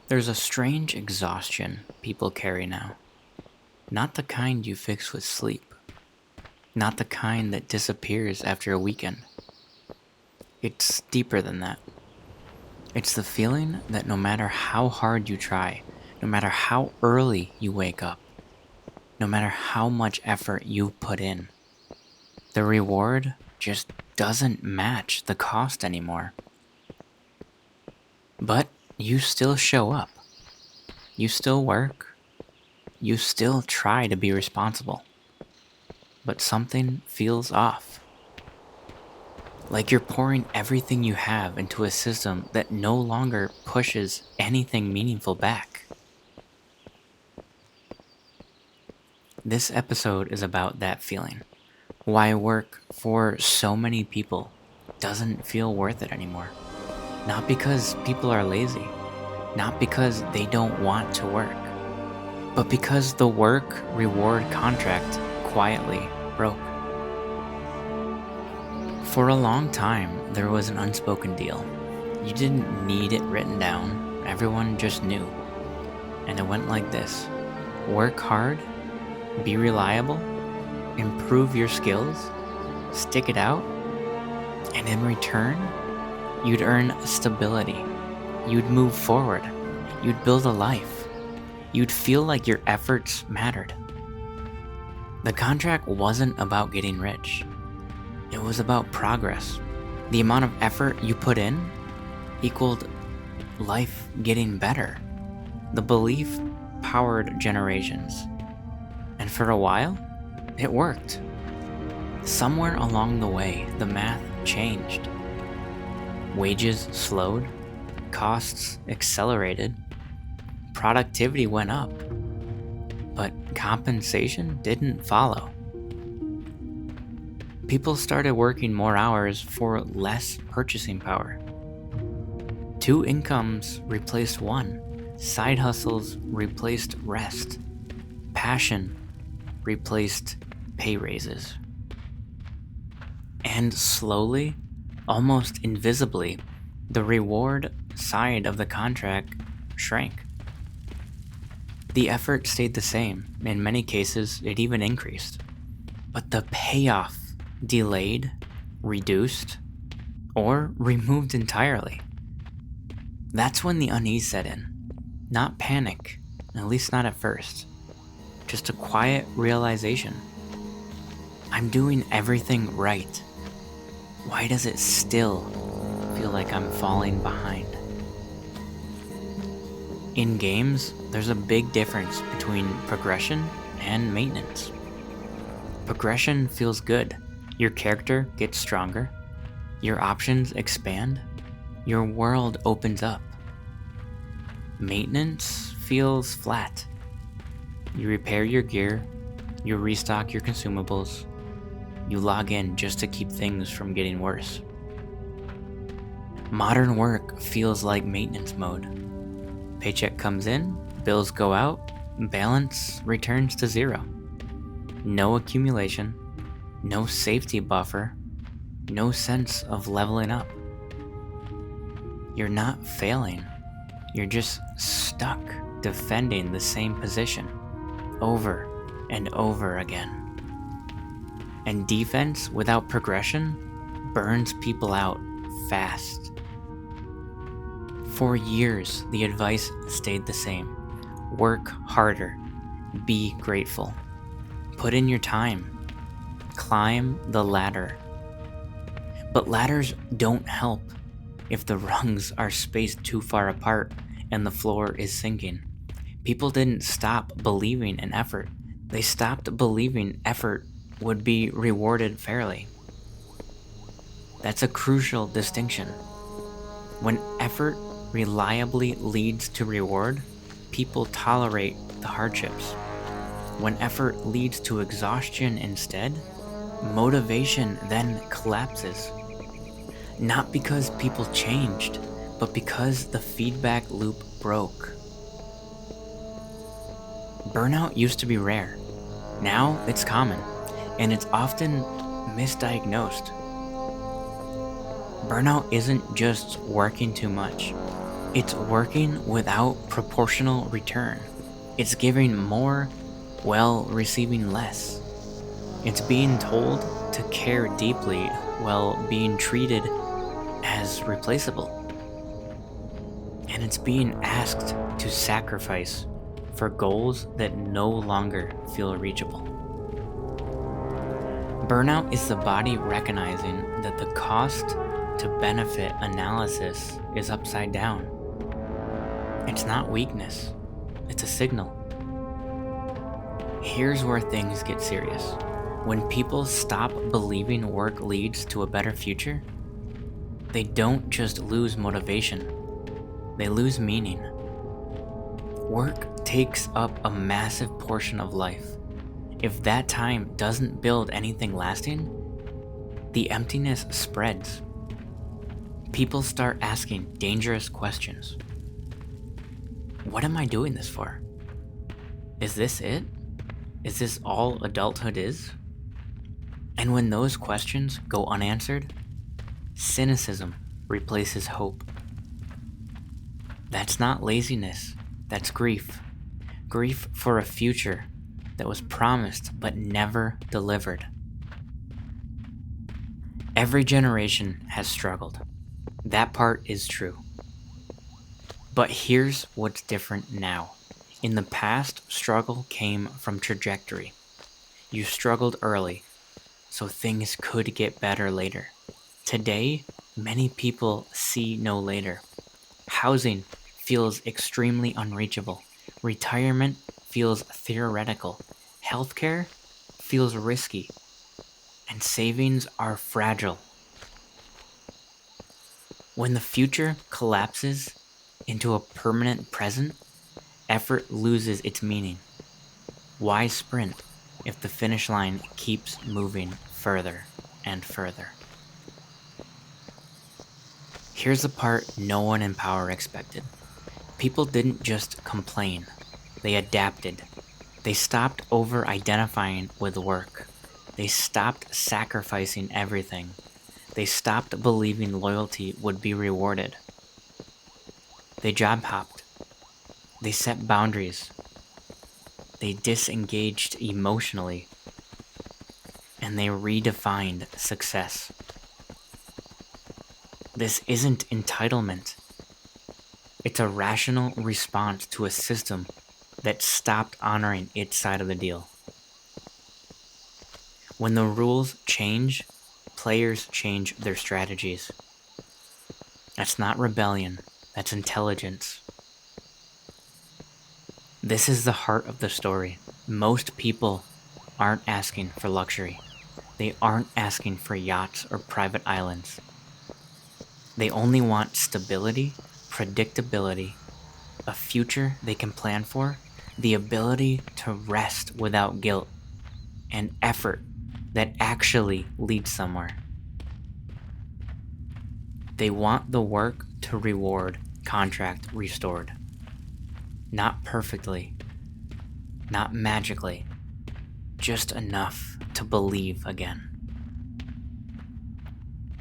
There's a strange exhaustion people carry now. Not the kind you fix with sleep. Not the kind that disappears after a weekend. It's deeper than that. It's the feeling that no matter how hard you try, no matter how early you wake up, no matter how much effort you put in, the reward just doesn't match the cost anymore. But you still show up. You still work. You still try to be responsible. But something feels off. Like you're pouring everything you have into a system that no longer pushes anything meaningful back. This episode is about that feeling. Why work for so many people doesn't feel worth it anymore. Not because people are lazy, not because they don't want to work, but because the work reward contract quietly broke. For a long time, there was an unspoken deal. You didn't need it written down, everyone just knew. And it went like this: work hard, be reliable, improve your skills, stick it out, and in return, you'd earn stability. You'd move forward. You'd build a life. You'd feel like your efforts mattered. The contract wasn't about getting rich. It was about progress. The amount of effort you put in equaled life getting better. The belief powered generations. And for a while, it worked. Somewhere along the way, the math changed. Wages slowed, costs accelerated, productivity went up, but compensation didn't follow. People started working more hours for less purchasing power. Two incomes replaced one. Side hustles replaced rest. Passion replaced pay raises. And slowly, almost invisibly, the reward side of the contract shrank. The effort stayed the same. In many cases, it even increased. But the payoff delayed, reduced, or removed entirely. That's when the unease set in. Not panic, at least not at first. Just a quiet realization. I'm doing everything right. Why does it still feel like I'm falling behind? In games, there's a big difference between progression and maintenance. Progression feels good. Your character gets stronger. Your options expand. Your world opens up. Maintenance feels flat. You repair your gear. You restock your consumables. You log in just to keep things from getting worse. Modern work feels like maintenance mode. Paycheck comes in, bills go out, balance returns to zero. No accumulation, no safety buffer, no sense of leveling up. You're not failing, you're just stuck defending the same position over and over again. And defense without progression burns people out fast. For years, the advice stayed the same. Work harder. Be grateful. Put in your time. Climb the ladder. But ladders don't help if the rungs are spaced too far apart and the floor is sinking. People didn't stop believing in effort. They stopped believing effort would be rewarded fairly. That's a crucial distinction. When effort reliably leads to reward, people tolerate the hardships. When effort leads to exhaustion instead, motivation then collapses. Not because people changed, but because the feedback loop broke. Burnout used to be rare. Now it's common, and it's often misdiagnosed. Burnout isn't just working too much. It's working without proportional return. It's giving more while receiving less. It's being told to care deeply while being treated as replaceable. And it's being asked to sacrifice for goals that no longer feel reachable. Burnout is the body recognizing that the cost to benefit analysis is upside down. It's not weakness, it's a signal. Here's where things get serious. When people stop believing work leads to a better future, they don't just lose motivation, they lose meaning. Work takes up a massive portion of life. If that time doesn't build anything lasting, the emptiness spreads. People start asking dangerous questions. What am I doing this for? Is this it? Is this all adulthood is? And when those questions go unanswered, cynicism replaces hope. That's not laziness, that's grief. Grief for a future that was promised but never delivered. Every generation has struggled. That part is true. But here's what's different now. In the past, struggle came from trajectory. You struggled early, so things could get better later. Today, many people see no later. Housing feels extremely unreachable. Retirement feels theoretical. Healthcare feels risky. And savings are fragile. When the future collapses into a permanent present, effort loses its meaning. Why sprint if the finish line keeps moving further and further? Here's the part no one in power expected. People didn't just complain, they adapted. They stopped over-identifying with work. They stopped sacrificing everything. They stopped believing loyalty would be rewarded. They job hopped. They set boundaries. They disengaged emotionally. And they redefined success. This isn't entitlement. It's a rational response to a system that stopped honoring its side of the deal. When the rules change, players change their strategies. That's not rebellion, that's intelligence. This is the heart of the story. Most people aren't asking for luxury. They aren't asking for yachts or private islands. They only want stability, predictability, a future they can plan for, the ability to rest without guilt, and effort that actually leads somewhere. They want the work to reward contract restored. Not perfectly, not magically, just enough to believe again.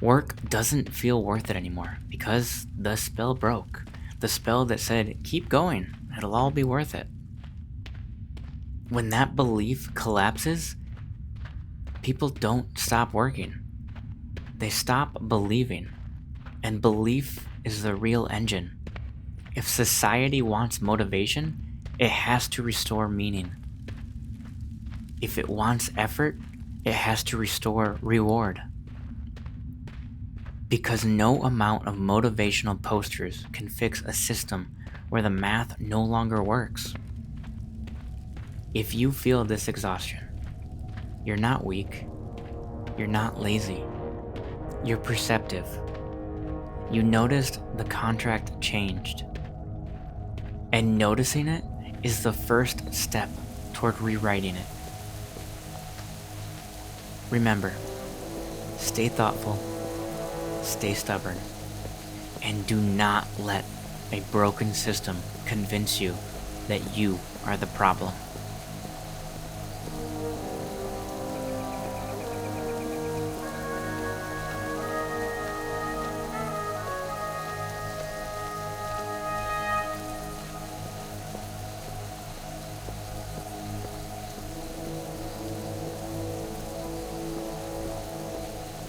Work doesn't feel worth it anymore because the spell broke. The spell that said, keep going, it'll all be worth it. When that belief collapses, people don't stop working. They stop believing. And belief is the real engine. If society wants motivation, it has to restore meaning. If it wants effort, it has to restore reward. Because no amount of motivational posters can fix a system where the math no longer works. If you feel this exhaustion, you're not weak, you're not lazy, you're perceptive. You noticed the contract changed. And noticing it is the first step toward rewriting it. Remember, stay thoughtful, stay stubborn, and do not let a broken system convince you that you are the problem.